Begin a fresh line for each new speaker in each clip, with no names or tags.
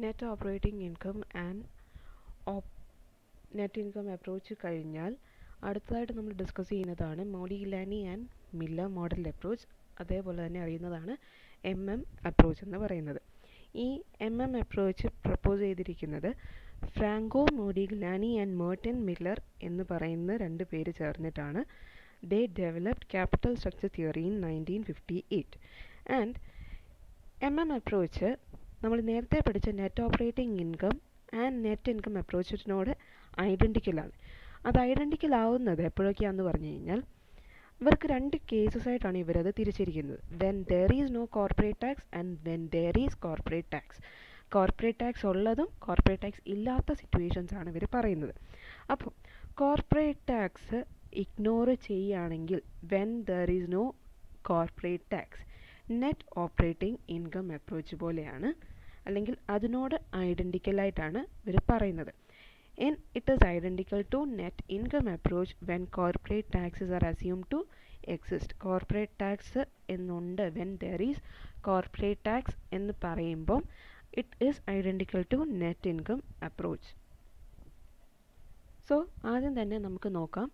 Net operating income and net income approach കഴിഞ്ഞാൽ അടുത്തതായിട്ട് നമ്മൾ ഡിസ്കസ് ചെയ്യുന്നതാണ് മോഡിഗ്ലാനി ആൻഡ് മില്ലർ മോഡൽ അപ്രോച്ച്. അതേപോലെ തന്നെ അറിയുന്നതാണ് അപ്രോച്ച് എന്ന് പറയുന്നത്. ഈ അപ്രോച്ച് പ്രപ്പോസ് ചെയ്തിരിക്കുന്നത് ഫ്രാങ്കോ മോഡിഗ്ലാനി ആൻഡ് മെർട്ടൻ മില്ലർ എന്ന് പറയുന്ന രണ്ട് പേര് ചേർന്നിട്ടാണ്. They developed capital structure theory in 1958. And approach നമ്മൾ നേരത്തെ പഠിച്ച net operating income and net income അപ്രോച്ചിനോട് ഐഡൻറ്റിക്കലാണ്. അത് ഐഡൻറ്റിക്കൽ ആവുന്നത് എപ്പോഴൊക്കെയാണെന്ന് പറഞ്ഞു കഴിഞ്ഞാൽ ഇവർക്ക് രണ്ട് കേസസ് ആയിട്ടാണ് ഇവരത് തിരിച്ചിരിക്കുന്നത്. When there is no corporate tax and when there is corporate tax. Corporate tax ഉള്ളതും കോർപ്പറേറ്റ് ടാക്സ് ഇല്ലാത്ത സിറ്റുവേഷൻസ് ആണ് ഇവർ പറയുന്നത്. അപ്പോൾ കോർപ്പറേറ്റ് ടാക്സ് ഇഗ്നോർ ചെയ്യുകയാണെങ്കിൽ when there is no corporate tax net operating income approach പോലെയാണ്, അല്ലെങ്കിൽ അതിനോട് ഐഡൻറ്റിക്കലായിട്ടാണ് ഇവർ പറയുന്നത്. It is identical to net income approach when corporate taxes are assumed to exist. Corporate tax എന്നുണ്ട് when there is corporate tax എന്ന് പറയുമ്പോൾ it is identical to net income approach. So ആദ്യം തന്നെ നമുക്ക് നോക്കാം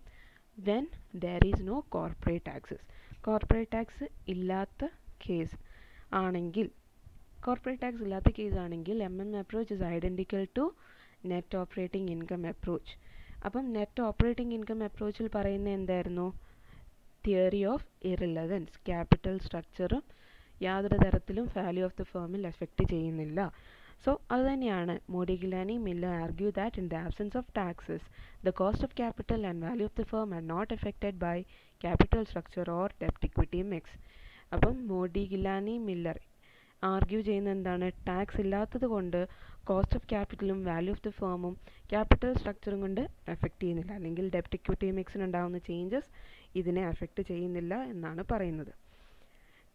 when there is no corporate taxes. Corporate tax ഇല്ലാത്ത കേസ് ആണെങ്കിൽ approach is identical to net operating income approach. അപ്പം നെറ്റ് ഓപ്പറേറ്റിംഗ് ഇൻകം അപ്രോച്ചിൽ പറയുന്നത് എന്തായിരുന്നു? Theory of irrelevance. ക്യാപിറ്റൽ സ്ട്രക്ചറും യാതൊരു തരത്തിലും വാല്യൂ ഓഫ് ദ ഫേമിൽ എഫക്റ്റ് ചെയ്യുന്നില്ല. സോ അതുതന്നെയാണ് Modigliani Miller argue that in the absence of taxes the cost of capital and value of the firm are not affected by capital structure or ഡെപ്റ്റ് equity mix. അപ്പം Modigliani Miller argue ചെയ്യുന്ന എന്താണ്? Tax ഇല്ലാത്തത് കൊണ്ട് cost of ക്യാപിറ്റലും value of the ഫേമും capital സ്ട്രക്ചറും കൊണ്ട് എഫക്റ്റ് ചെയ്യുന്നില്ല, അല്ലെങ്കിൽ ഡെപ്റ്റ് ഇക്വിറ്റി മിക്സിനുണ്ടാകുന്ന ചേഞ്ചസ് ഇതിനെ എഫക്റ്റ് ചെയ്യുന്നില്ല എന്നാണ് പറയുന്നത്.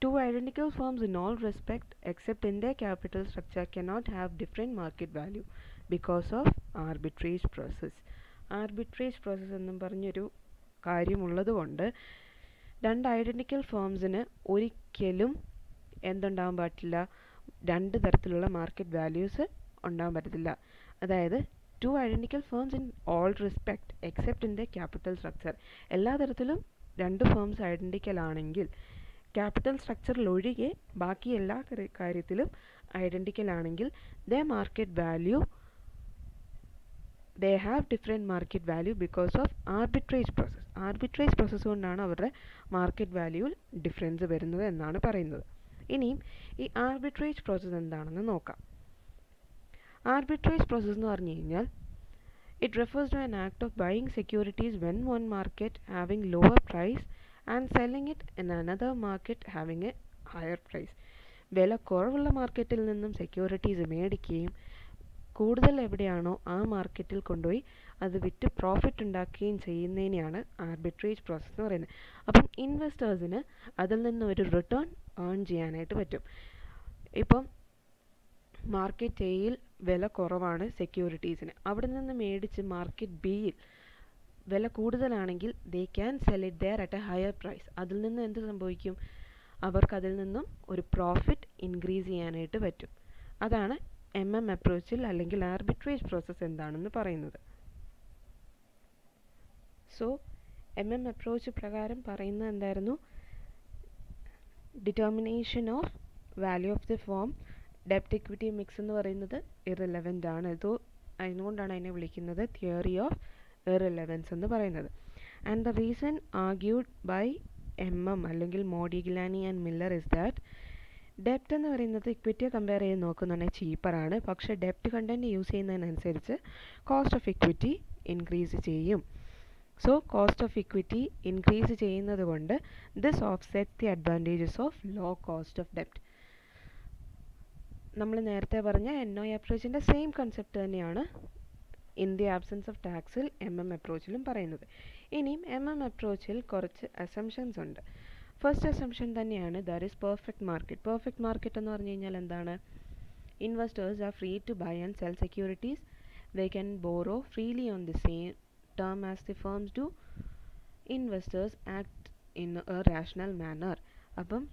Two identical firms in all respect except in their capital structure cannot have different market value because of arbitrage process. Arbitrage process എന്നും പറഞ്ഞൊരു കാര്യമുള്ളത് കൊണ്ട് രണ്ട് ഐഡൻറ്റിക്കൽ ഫേംസിന് ഒരിക്കലും എന്തുണ്ടാകാൻ പറ്റില്ല? രണ്ട് തരത്തിലുള്ള മാർക്കറ്റ് വാല്യൂസ് ഉണ്ടാകാൻ പറ്റത്തില്ല. അതായത് two identical firms in all respect except in the capital structure. എല്ലാ തരത്തിലും രണ്ട് ഫേംസ് ഐഡൻറ്റിക്കൽ ആണെങ്കിൽ ക്യാപിറ്റൽ സ്ട്രക്ചറിൽ ഒഴികെ ബാക്കി എല്ലാ കാര്യത്തിലും ഐഡൻറ്റിക്കൽ ആണെങ്കിൽ they have different market value because of arbitrage process. Arbitrage process കൊണ്ടാണ് അവരുടെ മാർക്കറ്റ് വാല്യൂവിൽ ഡിഫറൻസ് വരുന്നത് എന്നാണ് പറയുന്നത്. ഇനിയും ഈ ആർബിട്രേജ് പ്രോസസ്സ് എന്താണെന്ന് നോക്കാം. ആർബിട്രേജ് പ്രോസസ്സ് എന്ന് പറഞ്ഞു കഴിഞ്ഞാൽ it refers to an act of buying securities when one market having lower price and selling it in another market having a higher price. വില കുറവുള്ള മാർക്കറ്റിൽ നിന്നും സെക്യൂരിറ്റീസ് മേടിക്കുകയും കൂടുതൽ എവിടെയാണോ ആ മാർക്കറ്റിൽ കൊണ്ടുപോയി അത് വിറ്റ് പ്രോഫിറ്റ് ഉണ്ടാക്കുകയും ചെയ്യുന്നതിനെയാണ് ആർബിട്രേജ് പ്രോസസ്സ് എന്ന് പറയുന്നത്. അപ്പം ഇൻവെസ്റ്റേഴ്സിന് അതിൽ നിന്ന് ഒരു റിട്ടേൺ ഏൺ ചെയ്യാനായിട്ട് പറ്റും. ഇപ്പം മാർക്കറ്റ് എയിൽ വില കുറവാണ് സെക്യൂരിറ്റീസിന്, അവിടെ നിന്ന് മേടിച്ച് മാർക്കറ്റ് ബിയിൽ വില കൂടുതലാണെങ്കിൽ they can sell it there at a higher price. അതിൽ നിന്ന് എന്ത് സംഭവിക്കും? അവർക്ക് അതിൽ നിന്നും ഒരു പ്രോഫിറ്റ് ഇൻക്രീസ് ചെയ്യാനായിട്ട് പറ്റും. അതാണ് അപ്രോച്ചിൽ അല്ലെങ്കിൽ ആർബിട്രേജ് പ്രോസസ്സ് എന്താണെന്ന് പറയുന്നത്. സോ അപ്രോച്ച് പ്രകാരം പറയുന്നത് എന്തായിരുന്നു? Determination of value of the firm, ഡെപ്റ്റ് ഇക്വിറ്റി മിക്സ് എന്ന് പറയുന്നത് ഇറിലവൻ്റ് ആണ്. അതുകൊണ്ടാണ് അതിനെ വിളിക്കുന്നത് തിയറി ഓഫ് ഇറിലവൻസ് എന്ന് പറയുന്നത്. And the reason argued by അല്ലെങ്കിൽ Modigliani and Miller is that ഡെപ്റ്റ് എന്ന് പറയുന്നത് ഇക്വിറ്റിയെ കമ്പയർ ചെയ്ത് നോക്കുന്നുണ്ടെങ്കിൽ ചീപ്പറാണ്. പക്ഷേ ഡെപ്റ്റ് കണ്ടൻറ്റ് യൂസ് ചെയ്യുന്നതിനനുസരിച്ച് കോസ്റ്റ് ഓഫ് ഇക്വിറ്റി ഇൻക്രീസ് ചെയ്യും. So cost of equity increase ചെയ്യുന്നത് കൊണ്ട് this offset the advantages of low cost of ഡെപ്റ്റ്. നമ്മൾ നേരത്തെ പറഞ്ഞ അപ്രോച്ചിൻ്റെ സെയിം കൺസെപ്റ്റ് തന്നെയാണ് ഇൻ ദി ആബ്സെൻസ് ഓഫ് ടാക്സിൽ അപ്രോച്ചിലും പറയുന്നത്. ഇനിയും അപ്രോച്ചിൽ കുറച്ച് അസംഷൻസ് ഉണ്ട്. ഫസ്റ്റ് അസംഷൻ തന്നെയാണ് there is perfect market. Perfect market എന്ന് പറഞ്ഞു കഴിഞ്ഞാൽ എന്താണ്? Investors are free to buy and sell securities. They can borrow freely on the same term as the firms do. Investors act in a rational manner. അപ്പം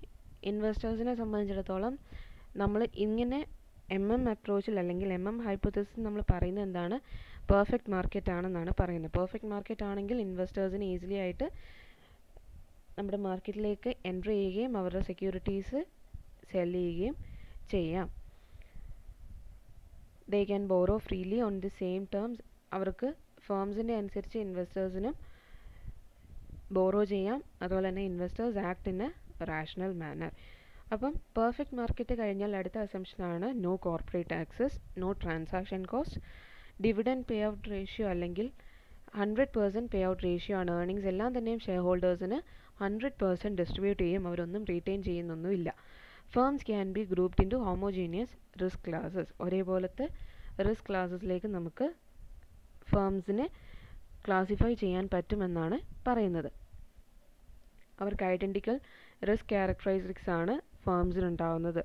ഇൻവെസ്റ്റേഴ്സിനെ സംബന്ധിച്ചിടത്തോളം നമ്മൾ ഇങ്ങനെ അപ്രോച്ചിൽ അല്ലെങ്കിൽ ഹൈപ്പോത്തസിസ് നമ്മൾ പറയുന്നത് എന്താണ്? പെർഫെക്റ്റ് മാർക്കറ്റ് ആണെന്നാണ് പറയുന്നത്. പെർഫെക്റ്റ് മാർക്കറ്റ് ആണെങ്കിൽ ഇൻവെസ്റ്റേഴ്സിന് ഈസിലി ആയിട്ട് നമ്മുടെ മാർക്കറ്റിലേക്ക് എൻട്രി ചെയ്യുകയും അവരുടെ സെക്യൂരിറ്റീസ് സെൽ ചെയ്യുകയും ചെയ്യാം. They can borrow freely on the same terms. അവർക്ക് ഫേംസിൻ്റെ അനുസരിച്ച് ഇൻവെസ്റ്റേഴ്സിനും ബോറോ ചെയ്യാം. അതുപോലെ തന്നെ investors act in a rational manner. അപ്പം പെർഫെക്റ്റ് മാർക്കറ്റ് കഴിഞ്ഞാൽ അടുത്ത അസംഷനാണ് no corporate taxes, no transaction cost, dividend pay out ratio അല്ലെങ്കിൽ 100% പേ ഔട്ട് റേഷ്യോ ആണ്. ഏർണിങ്സ് എല്ലാം തന്നെയും ഷെയർ ഹോൾഡേഴ്സിന് 100% ഡിസ്ട്രിബ്യൂട്ട് ചെയ്യും. അവരൊന്നും റീറ്റെയിൻ ചെയ്യുന്നൊന്നുമില്ല. Firms can be grouped into homogeneous risk classes. ഒരേപോലത്തെ റിസ്ക് ക്ലാസസിലേക്ക് നമുക്ക് ഫേംസിനെ ക്ലാസിഫൈ ചെയ്യാൻ പറ്റുമെന്നാണ് പറയുന്നത്. അവർക്ക് ഐഡൻറ്റിക്കൽ റിസ്ക് ക്യാരക്ടറിസ്റ്റിക്സ് ആണ് ഫേംസിനുണ്ടാവുന്നത്.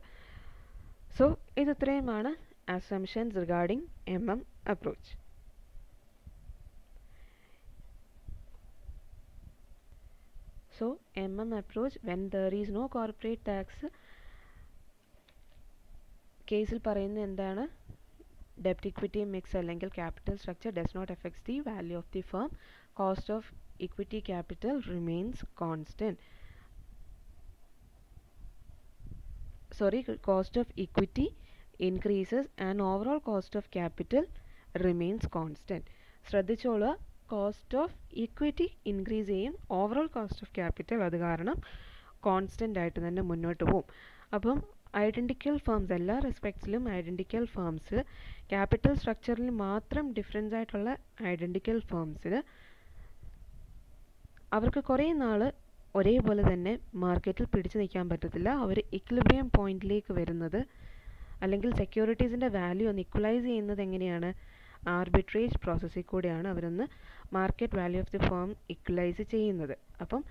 സോ ഇത്രയുമാണ് assumptions regarding approach. So approach, when there is no corporate tax, കേസിൽ പറയുന്നത് എന്താണ്? ഡെപ്റ്റ് ഇക്വിറ്റി മിക്സ് അല്ലെങ്കിൽ capital structure does not effects the value of the firm. Cost of equity capital remains constant. Cost of equity increases and overall cost of capital remains constant. ശ്രദ്ധിച്ചോളൂ, cost of equity increase ചെയ്യും, overall cost of capital അത് കാരണം constant ആയിട്ട് തന്നെ മുന്നോട്ട് പോകും. അപ്പം identical firms, എല്ലാ റെസ്പെക്ട്സിലും ഐഡൻറ്റിക്കൽ ഫേംസ്, ക്യാപിറ്റൽ സ്ട്രക്ചറിൽ മാത്രം ഡിഫറൻസ് ആയിട്ടുള്ള ഐഡൻറ്റിക്കൽ ഫേംസിൽ അവർക്ക് കുറേ നാൾ ഒരേപോലെ തന്നെ മാർക്കറ്റിൽ പിടിച്ചു നിൽക്കാൻ പറ്റത്തില്ല. അവർ ഇക്വിലിബ്രിയം പോയിന്റിലേക്ക് വരുന്നത് അല്ലെങ്കിൽ സെക്യൂരിറ്റീസിൻ്റെ വാല്യൂ ഒന്ന് ഇക്വലൈസ് ചെയ്യുന്നത് എങ്ങനെയാണ്? ആർബിട്രേജ് പ്രോസസ്സിൽ കൂടെയാണ് അവരൊന്ന് market value of the firm equalise ചെയ്യുന്നത്. അപ്പം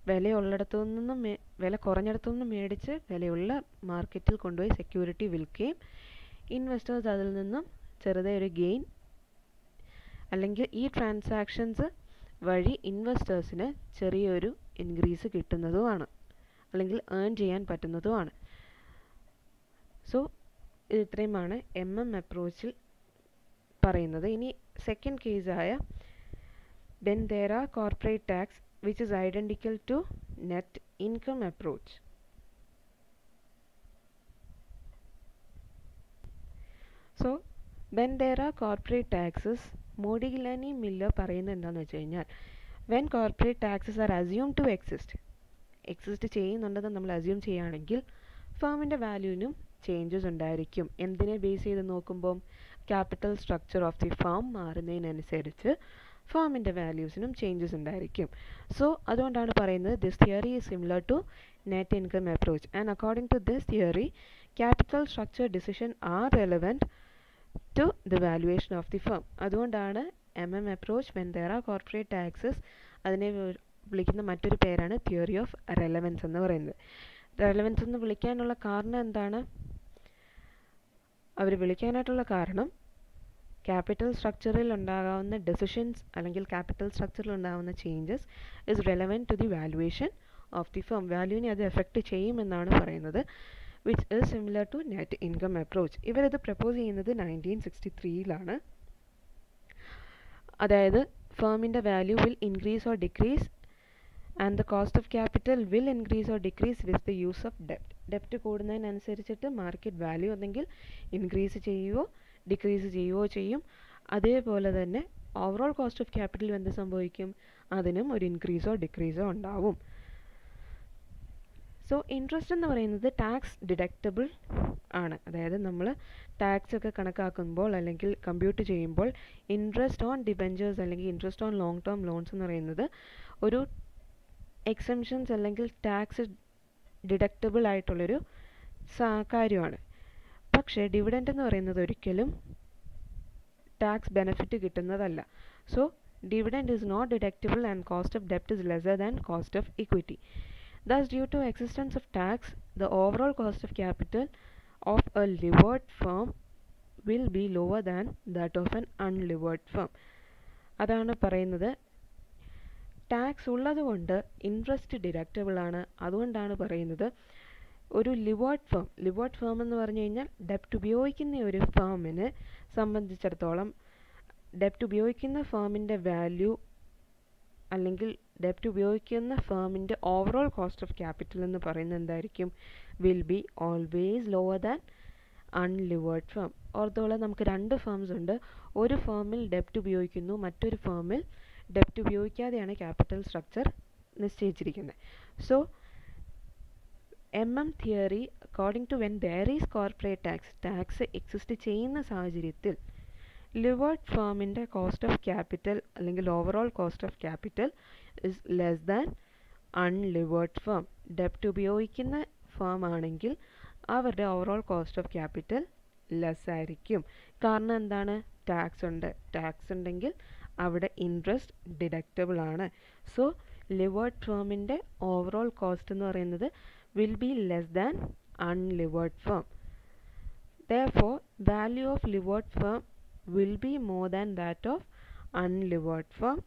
വില കുറഞ്ഞിടത്തു നിന്നും മേടിച്ച് വിലയുള്ള മാർക്കറ്റിൽ കൊണ്ടുപോയി സെക്യൂരിറ്റി വിൽക്കുകയും ഇൻവെസ്റ്റേഴ്സ് അതിൽ നിന്നും ചെറുതായൊരു ഗെയിൻ അല്ലെങ്കിൽ ഈ ട്രാൻസാക്ഷൻസ് വഴി ഇൻവെസ്റ്റേഴ്സിന് ചെറിയൊരു ഇൻക്രീസ് കിട്ടുന്നതുമാണ് അല്ലെങ്കിൽ ഏൺ ചെയ്യാൻ പറ്റുന്നതുമാണ്. സോ ഇത്രയുമാണ് അപ്രോച്ചിൽ പറയുന്നത്. ഇനി second കേസായ then there are corporate tax which is identical to net income approach. So when there are corporate taxes, Modigliani Miller പറയുന്നത് എന്താണെന്ന് വെച്ച് കഴിഞ്ഞാൽ when corporate taxes are assumed to exist ചെയ്യുന്നുണ്ടെന്ന് നമ്മൾ അസ്യൂം ചെയ്യുകയാണെങ്കിൽ ഫേമിൻ്റെ വാല്യൂവിനും ചേഞ്ചസ് ഉണ്ടായിരിക്കും. എന്തിനെ ബേസ് ചെയ്ത് നോക്കുമ്പം capital structure of the firm മാറുന്നതിനനുസരിച്ച് ഫേമിൻ്റെ വാല്യൂസിനും ചേഞ്ചസ് ഉണ്ടായിരിക്കും. സോ അതുകൊണ്ടാണ് പറയുന്നത് this theory is similar to net income approach and according to this theory capital structure decision are relevant to the valuation of the firm. അതുകൊണ്ടാണ് approach when there are corporate taxes അതിനെ വിളിക്കുന്ന മറ്റൊരു പേരാണ് theory of relevance എന്ന് പറയുന്നത്. Relevance എന്ന് വിളിക്കാനുള്ള കാരണം എന്താണ്? അവർ വിളിക്കാനായിട്ടുള്ള കാരണം ക്യാപിറ്റൽ സ്ട്രക്ചറിൽ ഉണ്ടാകാവുന്ന ഡെസിഷൻസ് അല്ലെങ്കിൽ ക്യാപിറ്റൽ സ്ട്രക്ചറിൽ ഉണ്ടാകുന്ന changes is relevant to the valuation of the firm. വാല്യൂവിനെ അത് എഫക്റ്റ് ചെയ്യുമെന്നാണ് പറയുന്നത്. Which is similar to net income approach. ഇവരത് പ്രപ്പോസ് ചെയ്യുന്നത് 1963 അതായത് ഫേമിൻ്റെ value will increase or decrease and the cost of capital will increase or decrease with the use of ഡെപ്റ്റ്. ഡെപ്റ്റ് കൂടുന്നതിനനുസരിച്ചിട്ട് മാർക്കറ്റ് വാല്യൂ ഒന്നെങ്കിൽ ഇൻക്രീസ് ചെയ്യുകയോ ഡിക്രീസ് ചെയ്യുകയോ ചെയ്യും. അതേപോലെ തന്നെ ഓവറോൾ കോസ്റ്റ് ഓഫ് ക്യാപിറ്റൽ എന്ത് സംഭവിക്കും? അതിനും ഒരു ഇൻക്രീസോ ഡിക്രീസോ ഉണ്ടാവും. സോ ഇൻട്രസ്റ്റ് എന്ന് പറയുന്നത് ടാക്സ് ഡിഡക്റ്റബിൾ ആണ്. അതായത് നമ്മൾ ടാക്സ് ഒക്കെ കണക്കാക്കുമ്പോൾ അല്ലെങ്കിൽ കമ്പ്യൂട്ട് ചെയ്യുമ്പോൾ ഇൻട്രസ്റ്റ് ഓൺ ഡിബെഞ്ചേഴ്സ് അല്ലെങ്കിൽ interest on long term loans എന്ന് പറയുന്നത് ഒരു എക്സംഷൻസ് അല്ലെങ്കിൽ ടാക്സ് ഡിഡക്റ്റബിൾ ആയിട്ടുള്ളൊരു കാര്യമാണ്. പക്ഷേ ഡിവിഡൻഡ് എന്ന് പറയുന്നത് ഒരിക്കലും ടാക്സ് ബെനിഫിറ്റ് കിട്ടുന്നതല്ല. So dividend is not deductible and cost of ഡെപ്റ്റ് is lesser than cost of equity. Thus, due to existence of tax, the overall cost of capital of a levered firm will be lower than that of an unlevered firm. അതാണ് പറയുന്നത്. Tax ഉള്ളത് കൊണ്ട് interest deductible ആണ്. അതുകൊണ്ടാണ് പറയുന്നത് ഒരു levered firm എന്ന് പറഞ്ഞു കഴിഞ്ഞാൽ ഡെപ്റ്റ് ഉപയോഗിക്കുന്ന ഒരു ഫേമിനെ സംബന്ധിച്ചിടത്തോളം ഡെപ്റ്റ് ഉപയോഗിക്കുന്ന ഫേമിൻ്റെ വാല്യൂ അല്ലെങ്കിൽ ഡെപ്റ്റ് ഉപയോഗിക്കുന്ന ഫേമിൻ്റെ ഓവറോൾ കോസ്റ്റ് ഓഫ് ക്യാപിറ്റൽ എന്ന് പറയുന്നത് എന്തായിരിക്കും? Will be always lower than unlevered firm. ഓർത്തോളം നമുക്ക് രണ്ട് ഫേംസ് ഉണ്ട്. ഒരു ഫേമിൽ ഡെപ്റ്റ് ഉപയോഗിക്കുന്നു, മറ്റൊരു ഫേമിൽ ഡെപ്റ്റ് ഉപയോഗിക്കാതെയാണ് ക്യാപിറ്റൽ സ്ട്രക്ചർ നിശ്ചയിച്ചിരിക്കുന്നത്. So theory according to when there is corporate tax exist ചെയ്യുന്ന സാഹചര്യത്തിൽ ലിവേർഡ് ഫേമിൻ്റെ കോസ്റ്റ് ഓഫ് ക്യാപിറ്റൽ അല്ലെങ്കിൽ overall cost of capital is less than unlevered firm. ഡെപ്റ്റ് ഉപയോഗിക്കുന്ന ഫേം ആണെങ്കിൽ അവരുടെ overall cost of capital less ആയിരിക്കും. കാരണം എന്താണ്? ടാക്സ് ഉണ്ട്. ടാക്സ് ഉണ്ടെങ്കിൽ അവിടെ ഇൻട്രസ്റ്റ് ഡിഡക്റ്റബിൾ ആണ്. സോ ലിവേർഡ് ഫേമിൻ്റെ ഓവറോൾ കോസ്റ്റ് എന്ന് പറയുന്നത് will be less than unlevered firm. Therefore, value of livered firm will be more than that of unlivered firm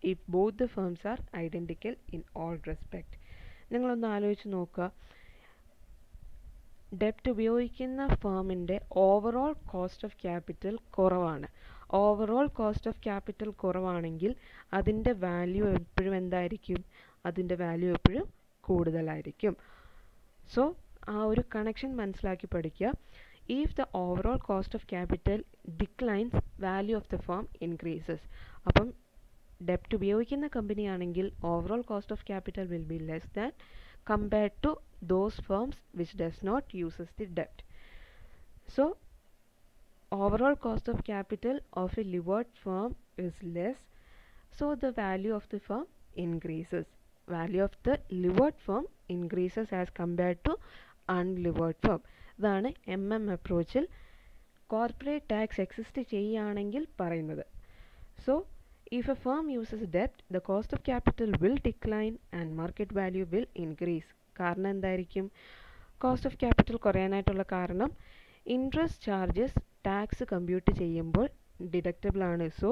if both the firms are identical in all respect. നിങ്ങളൊന്ന് ആലോചിച്ച് നോക്കുക. ഡെപ്റ്റ് ഉപയോഗിക്കുന്ന ഫേമിൻ്റെ overall cost of capital കുറവാണ്. Overall cost of capital കുറവാണെങ്കിൽ അതിൻ്റെ value എപ്പോഴും എന്തായിരിക്കും? അതിൻ്റെ വാല്യൂ എപ്പോഴും കൂടുതലായിരിക്കും. സോ ആ ഒരു കണക്ഷൻ മനസ്സിലാക്കി പഠിക്കുക. If the overall cost of capital declines, value of the firm increases. അപ്പം ഡെപ്റ്റ് ഉപയോഗിക്കുന്ന കമ്പനി ആണെങ്കിൽ overall cost of capital will be less than compared to those firms which does not uses the debt. So overall cost of capital of a levered firm is less, so the value of the firm increases. Value of the levered firm increases as compared to unlevered firm. ഇതാണ് അപ്രോച്ചിൽ corporate tax exist ചെയ്യുകയാണെങ്കിൽ പറയുന്നത്. So if a firm uses ഡെപ്റ്റ് the cost of capital will decline and market value will increase. കാരണം എന്തായിരിക്കും? Cost of capital കുറയാനായിട്ടുള്ള കാരണം interest charges tax compute ചെയ്യുമ്പോൾ deductible ആണ്. സോ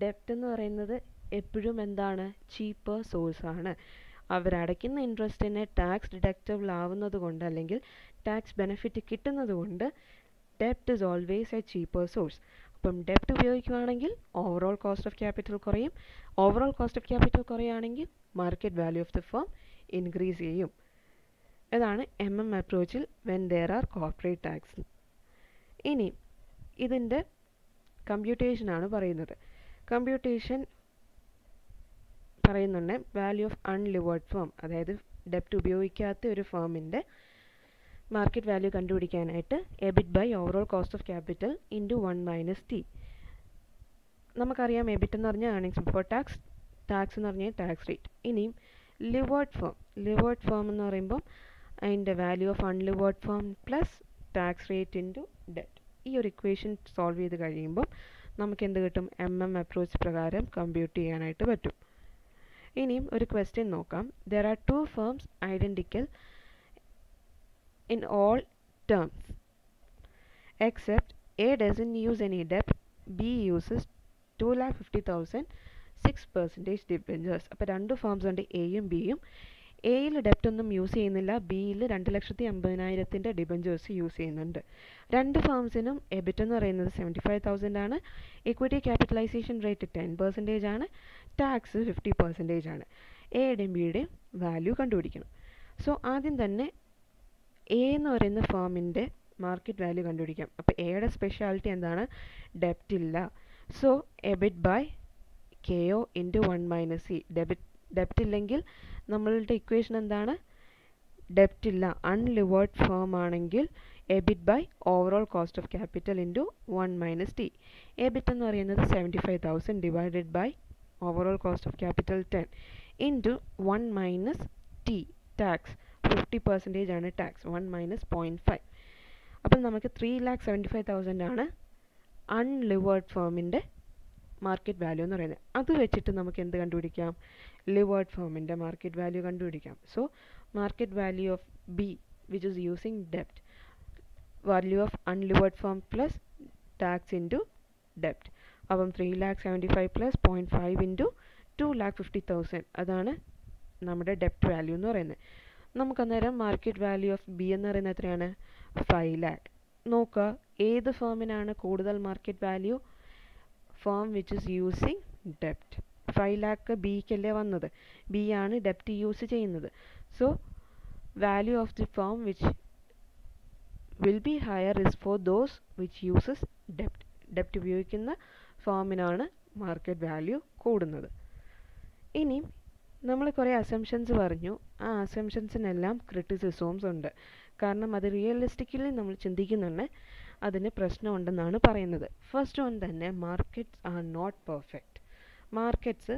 ഡെപ്റ്റ് എന്ന് പറയുന്നത് എപ്പോഴും എന്താണ്? ചീപ്പർ സോഴ്സ് ആണ്. അവരടയ്ക്കുന്ന ഇൻട്രസ്റ്റിനെ ടാക്സ് ഡിഡക്റ്റബിൾ ആവുന്നത് കൊണ്ട് അല്ലെങ്കിൽ ടാക്സ് ബെനിഫിറ്റ് കിട്ടുന്നത് കൊണ്ട് ഡെപ്റ്റ് is always a cheaper source. അപ്പം ഡെപ്റ്റ് ഉപയോഗിക്കുകയാണെങ്കിൽ ഓവറോൾ കോസ്റ്റ് ഓഫ് ക്യാപിറ്റൽ കുറയും. ഓവറോൾ കോസ്റ്റ് ഓഫ് ക്യാപിറ്റൽ കുറയുകയാണെങ്കിൽ market value of the firm increase ചെയ്യും. ഇതാണ് അപ്രോച്ചിൽ when there are corporate tax. ഇനി ഇതിൻ്റെ കമ്പ്യൂട്ടേഷനാണ് പറയുന്നത്. കമ്പ്യൂട്ടേഷൻ പറയുന്നുണ്ട് വാല്യൂ ഓഫ് അൺലിവേർഡ് ഫേം, അതായത് ഡെപ്റ്റ് ഉപയോഗിക്കാത്ത ഒരു ഫേമിൻ്റെ മാർക്കറ്റ് വാല്യൂ കണ്ടുപിടിക്കാനായിട്ട് EBIT by overall cost of capital into 1 - T. നമുക്കറിയാം എബിറ്റ് എന്ന് പറഞ്ഞാൽ ഏർണിങ്സ് ബിഫോർ ടാക്സ്, ടാക്സ് എന്ന് പറഞ്ഞാൽ ടാക്സ് റേറ്റ്. ഇനിയും ലിവേർഡ് ഫേം എന്ന് പറയുമ്പം അതിൻ്റെ value of unlevered firm plus tax rate into debt. ഈ ഒരു ഇക്വേഷൻ സോൾവ് ചെയ്ത് കഴിയുമ്പം നമുക്ക് എന്ത് കിട്ടും? അപ്രോച്ച് പ്രകാരം കമ്പ്യൂട്ട് ചെയ്യാനായിട്ട് പറ്റും. ഇനിയും ഒരു ക്വസ്റ്റ്യൻ നോക്കാം. There are 2 firms identical in all terms except A doesn't use any debt, B uses 2,50,000 6% debentures. അപ്പോൾ 2 firms ഉണ്ട്, എയും ബിയും. എയിൽ ഡെപ്റ്റ് ഒന്നും യൂസ് ചെയ്യുന്നില്ല, ബിയിൽ 2,50,000 ഡിബഞ്ചേഴ്സ് യൂസ് ചെയ്യുന്നുണ്ട്. 2 ഫേംസിനും എബിറ്റ് എന്ന് പറയുന്നത് 75,000 ആണ്. ഇക്വിറ്റി ക്യാപിറ്റലൈസേഷൻ റേറ്റ് 10% ആണ്. ടാക്സ് 50% ആണ്. എയുടെയും ബിയുടെയും വാല്യൂ കണ്ടുപിടിക്കണം. സോ ആദ്യം തന്നെ എ എന്ന് പറയുന്ന ഫേമിൻ്റെ മാർക്കറ്റ് വാല്യൂ കണ്ടുപിടിക്കാം. അപ്പോൾ എയുടെ സ്പെഷ്യാലിറ്റി എന്താണ്? ഡെപ്റ്റ് ഇല്ല. So EBIT by KO into 1 - C. ഡെപ്റ്റ് ഇല്ലെങ്കിൽ നമ്മളുടെ ഇക്വേഷൻ എന്താണ്? ഡെപ്റ്റ് ഇല്ല, അൺലിവേർഡ് ഫേം ആണെങ്കിൽ EBIT by overall cost of capital into 1 - T. EBIT എന്ന് പറയുന്നത് 75,000 divided by overall cost of capital 10 into 1 - T. Tax 50% ആണ് ടാക്സ്, 1 - 0.5. അപ്പം നമുക്ക് 3,75,000 ആണ് അൺലിവേർഡ് ഫേമിൻ്റെ മാർക്കറ്റ് വാല്യൂ എന്ന് പറയുന്നത്. അത് വെച്ചിട്ട് നമുക്ക് എന്ത് കണ്ടുപിടിക്കാം? ലിവേർഡ് ഫേമിൻ്റെ മാർക്കറ്റ് വാല്യൂ കണ്ടുപിടിക്കാം. So market value of B which is using ഡെപ്റ്റ്, value of unlevered firm plus tax into ഡെപ്റ്റ്. അപ്പം 3,75,000 പ്ലസ് 0.5 ഇൻറ്റു 2,50,000 അതാണ് നമ്മുടെ ഡെപ്റ്റ് വാല്യൂ എന്ന് പറയുന്നത്. നമുക്കന്നേരം മാർക്കറ്റ് വാല്യൂ ഓഫ് ബി എന്ന് പറയുന്നത് എത്രയാണ് 5 lakh. നോക്കുക ഏത് ഫേമിനാണ് കൂടുതൽ market value? Firm which is using ഡെപ്റ്റ്. 5 lakh ബിക്കല്ലേ വന്നത്, ബി ആണ് ഡെപ്റ്റ് യൂസ് ചെയ്യുന്നത്. So value of the firm which will be higher is for those which uses debt. ഡെപ്റ്റ് ഉപയോഗിക്കുന്ന ഫേമിനാണ് മാർക്കറ്റ് വാല്യൂ കൂടുന്നത്. ഇനി നമ്മൾ കുറേ അസംഷൻസ് പറഞ്ഞു. ആ അസംഷൻസിനെല്ലാം ക്രിറ്റിസിസംസ് ഉണ്ട്. കാരണം അത് റിയലിസ്റ്റിക്കലി നമ്മൾ ചിന്തിക്കുന്നുണ്ട് അതിന് പ്രശ്നമുണ്ടെന്നാണ് പറയുന്നത്. ഫസ്റ്റ് വൺ തന്നെ, markets are not perfect. Markets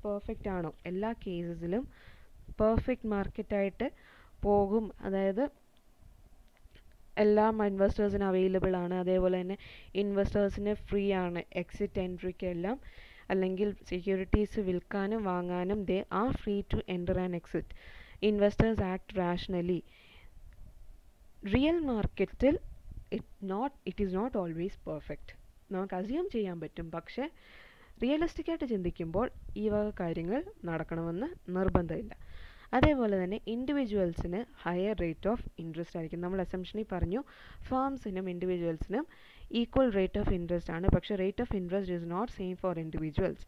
perfect ആണോ? എല്ലാ കേസസിലും പെർഫെക്റ്റ് മാർക്കറ്റായിട്ട് പോകും. അതായത് എല്ലാം ഇൻവെസ്റ്റേഴ്സിന് അവൈലബിൾ ആണ്, അതേപോലെ തന്നെ ഇൻവെസ്റ്റേഴ്സിന് ഫ്രീ ആണ് എക്സിറ്റ് എൻട്രിക്ക് എല്ലാം, അല്ലെങ്കിൽ സെക്യൂരിറ്റീസ് വിൽക്കാനും വാങ്ങാനും they are free to enter and exit. Investors act rationally. Real മാർക്കറ്റിൽ it is not always perfect. നമുക്ക് അസ്യൂം ചെയ്യാൻ പറ്റും, പക്ഷേ റിയലിസ്റ്റിക്കായിട്ട് ചിന്തിക്കുമ്പോൾ ഈ വക കാര്യങ്ങൾ നടക്കണമെന്ന് നിർബന്ധമില്ല. അതേപോലെ തന്നെ ഇൻഡിവിജ്വൽസിന് ഹയർ റേറ്റ് ഓഫ് ഇൻട്രസ്റ്റ് ആയിരിക്കും. നമ്മൾ അസംഷനിൽ പറഞ്ഞു ഫേംസിനും ഇൻഡിവിജ്വൽസിനും ഈക്വൽ റേറ്റ് ഓഫ് ഇൻട്രസ്റ്റ് ആണ്, പക്ഷേ rate of interest is not same for individuals.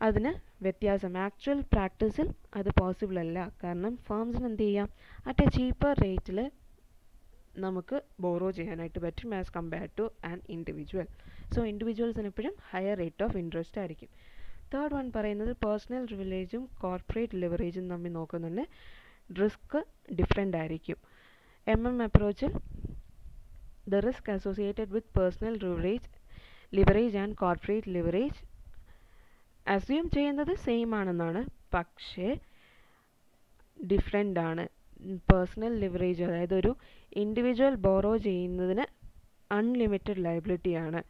അതിന് വ്യത്യാസം. ആക്ച്വൽ പ്രാക്ടീസിൽ അത് പോസിബിൾ അല്ല. കാരണം ഫേംസിന് എന്ത് ചെയ്യാം, അറ്റ് എ ചീപ്പർ റേറ്റിൽ നമുക്ക് ബോറോ ചെയ്യാനായിട്ട് പറ്റും as compared to an individual. So ഇൻഡിവിജ്വൽസിന് എപ്പോഴും ഹയർ റേറ്റ് ഓഫ് ഇൻട്രസ്റ്റ് ആയിരിക്കും. തേർഡ് വൺ പറയുന്നത് പേഴ്സണൽ ലിവറേജും കോർപ്പറേറ്റ് ലിവറേജും തമ്മിൽ നോക്കുന്നുണ്ട്. റിസ്ക് ഡിഫറെൻ്റ് ആയിരിക്കും. അപ്രോച്ചിൽ the risk associated with personal leverage and corporate leverage assume ചെയ്യുന്നത് സെയിം ആണെന്നാണ്, പക്ഷേ ഡിഫറെൻ്റ് ആണ്. പേഴ്സണൽ ലിവറേജ്, അതായത് ഒരു ഇൻഡിവിജ്വൽ ബോറോ ചെയ്യുന്നതിന് അൺലിമിറ്റഡ് ലയബിലിറ്റി ആണ്.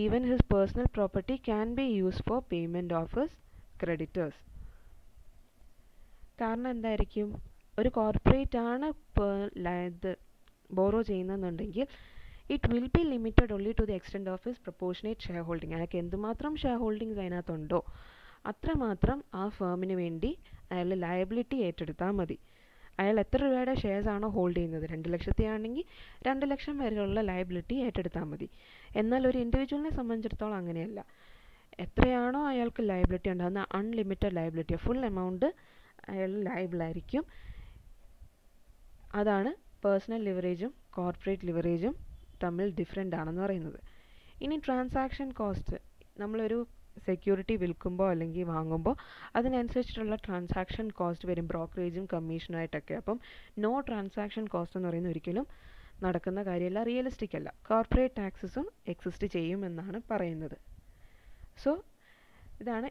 Even his personal property can be used for payment of his creditors. കാരണം എന്തായിരിക്കും, ഒരു കോർപ്പറേറ്റ് ആണ് ബോറോ ചെയ്യുന്നതെന്നുണ്ടെങ്കിൽ it will be limited only to the extent of his proportionate share holding. അയാൾക്ക് എന്തുമാത്രം share holdings അതിനകത്തുണ്ടോ അത്രമാത്രം ആ ഫേമിന് വേണ്ടി അയാൾ ലയബിലിറ്റി ഏറ്റെടുത്താൽ മതി. അയാൾ എത്ര രൂപയുടെ ഷെയർസ് ആണോ ഹോൾഡ് ചെയ്യുന്നത്, 2 ലക്ഷത്തെയാണെങ്കിൽ 2 ലക്ഷം വരെയുള്ള ലയബിലിറ്റി ഏറ്റെടുത്താൽ മതി. എന്നാൽ ഒരു ഇൻഡിവിജ്വലിനെ സംബന്ധിച്ചിടത്തോളം അങ്ങനെയല്ല. എത്രയാണോ അയാൾക്ക് ലയബിലിറ്റി ഉണ്ടാകുന്ന അൺലിമിറ്റഡ് ലയബിലിറ്റി, ഫുൾ എമൗണ്ട് അയാൾ ലയബിളായിരിക്കും. അതാണ് പേഴ്സണൽ ലിവറേജും കോർപ്പറേറ്റ് ലിവറേജും തമ്മിൽ ഡിഫറെൻ്റ് ആണെന്ന് പറയുന്നത്. ഇനി ട്രാൻസാക്ഷൻ കോസ്റ്റ്, നമ്മളൊരു സെക്യൂരിറ്റി വിൽക്കുമ്പോൾ അല്ലെങ്കിൽ വാങ്ങുമ്പോൾ അതിനനുസരിച്ചിട്ടുള്ള ട്രാൻസാക്ഷൻ കോസ്റ്റ് വരും, ബ്രോക്കറേജും കമ്മീഷനായിട്ടൊക്കെ. അപ്പം നോ ട്രാൻസാക്ഷൻ കോസ്റ്റ് എന്ന് പറയുന്നത് ഒരിക്കലും നടക്കുന്ന കാര്യമല്ല, റിയലിസ്റ്റിക് അല്ല. കോർപ്പറേറ്റ് ടാക്സസും എക്സിസ്റ്റ് ചെയ്യുമെന്നാണ് പറയുന്നത്. സോ ഇതാണ്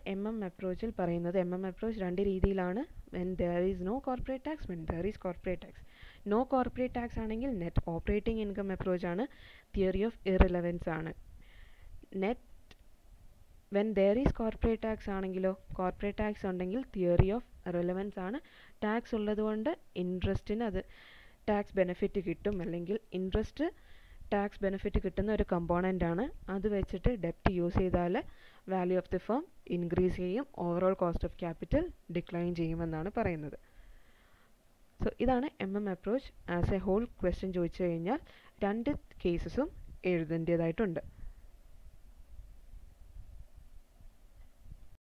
അപ്രോച്ചിൽ പറയുന്നത്. അപ്രോച്ച് 2 രീതിയിലാണ്. When there is no corporate tax, when there is corporate tax. No corporate tax ആണെങ്കിൽ നെറ്റ് ഓപ്പറേറ്റിംഗ് ഇൻകം അപ്രോച്ച് ആണ്, തിയറി ഓഫ് ഇറലവൻസ് ആണ്. When there is corporate tax ആണെങ്കിലോ, കോർപ്പറേറ്റ് ടാക്സ് ഉണ്ടെങ്കിൽ തിയറി ഓഫ് റെലവൻസ് ആണ്. Tax ഉള്ളതുകൊണ്ട് ഇൻട്രസ്റ്റിന് അത് tax benefit കിട്ടും, അല്ലെങ്കിൽ ഇൻട്രസ്റ്റ് ടാക്സ് ബെനിഫിറ്റ് കിട്ടുന്ന ഒരു കമ്പോണൻ്റ് ആണ്. അത് വെച്ചിട്ട് ഡെപ്റ്റ് യൂസ് ചെയ്താൽ value of the firm increase ചെയ്യും, overall cost of capital decline ചെയ്യുമെന്നാണ് പറയുന്നത്. സോ ഇതാണ് approach. As a whole question ചോദിച്ചു കഴിഞ്ഞാൽ 2 കേസസും എഴുതേണ്ടതായിട്ടുണ്ട്.